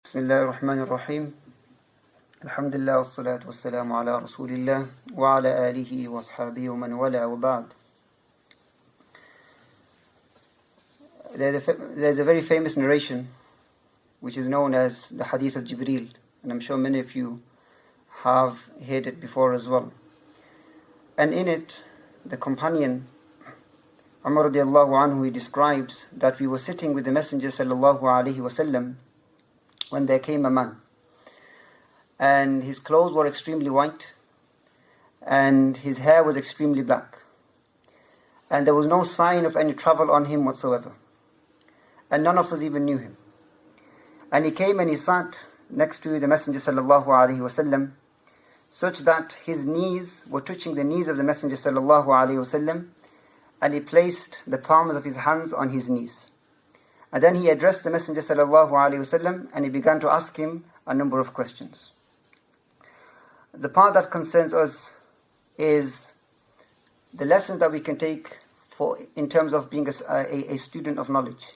Bismillah ar-Rahman ar-Rahim. Alhamdulillah wassalatu wassalamu ala Rasulillah wa ala alihi wa ashabihi wa man wala wa ba'd. There's a very famous narration which is known as the Hadith of Jibreel, and I'm sure many of you have heard it before as well. And in it, the companion Umar radiallahu anhu, he describes that we were sitting with the Messenger sallallahu alaihi wasallam when there came a man, and his clothes were extremely white and his hair was extremely black, and there was no sign of any travel on him whatsoever, and none of us even knew him. And he came and he sat next to the Messenger sallallahu alaihi wasallam, such that his knees were touching the knees of the Messenger sallallahu alaihi wasallam, and he placed the palms of his hands on his knees. And then he addressed the Messenger sallallahu alaihi wasallam, and he began to ask him a number of questions. The part that concerns us is the lessons that we can take in terms of being a student of knowledge.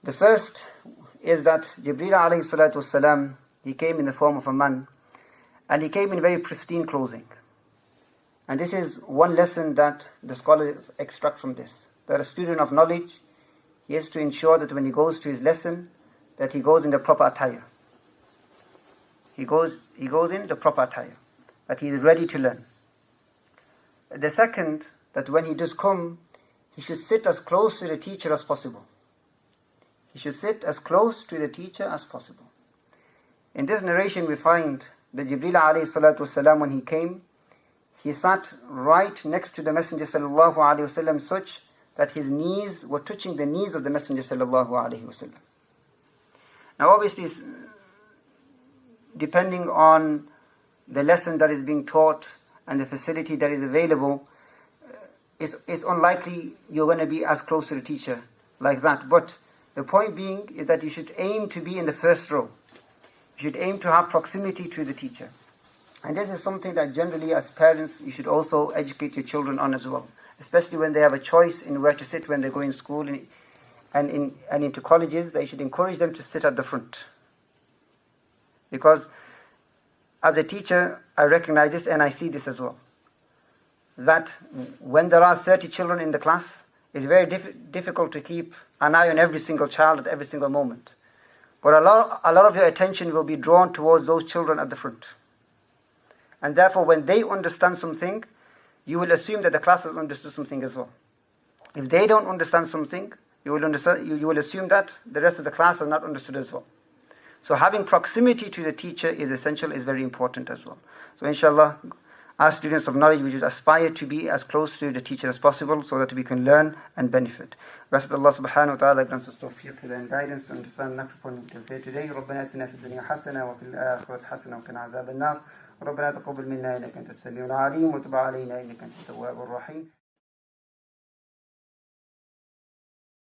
The first is that Jibreel alayhi salatu wasalam, he came in the form of a man, and he came in very pristine clothing. And this is one lesson that the scholars extract from this, that a student of knowledge, he has to ensure that when he goes to his lesson, that he goes in the proper attire. He goes in the proper attire, that he is ready to learn. The second, that when he does come, he should sit as close to the teacher as possible. He should sit as close to the teacher as possible. In this narration we find that Jibreel alayhi salatu wasalam, when he came, he sat right next to the Messenger sallallahu alaihi wasallam, such that his knees were touching the knees of the Messenger sallallahu alaihi wasallam. Now obviously, depending on the lesson that is being taught and the facility that is available, it's unlikely you're going to be as close to the teacher like that. But the point being is that you should aim to be in the first row. You should aim to have proximity to the teacher. And this is something that generally as parents you should also educate your children on as well, especially when they have a choice in where to sit when they go in school and into colleges. They should encourage them to sit at the front. Because as a teacher, I recognize this and I see this as well, that when there are 30 children in the class, it's very difficult to keep an eye on every single child at every single moment. But a lot of your attention will be drawn towards those children at the front. And therefore, when they understand something, you will assume that the class has understood something as well. If they don't understand something, you will assume that the rest of the class has not understood as well. So having proximity to the teacher is essential, is very important as well. So inshallah, as students of knowledge, we should aspire to be as close to the teacher as possible so that we can learn and benefit. Rest of Allah subhanahu wa ta'ala grants us tawfiq and guidance to understand and upon today. ربنا آتنا في الدنيا حسنة وفي الآخرة حسنة وقنا عذاب النار. ربنا تقبل منا إنك أنت السميع العليم وتب علينا إنك أنت التواب الرحيم.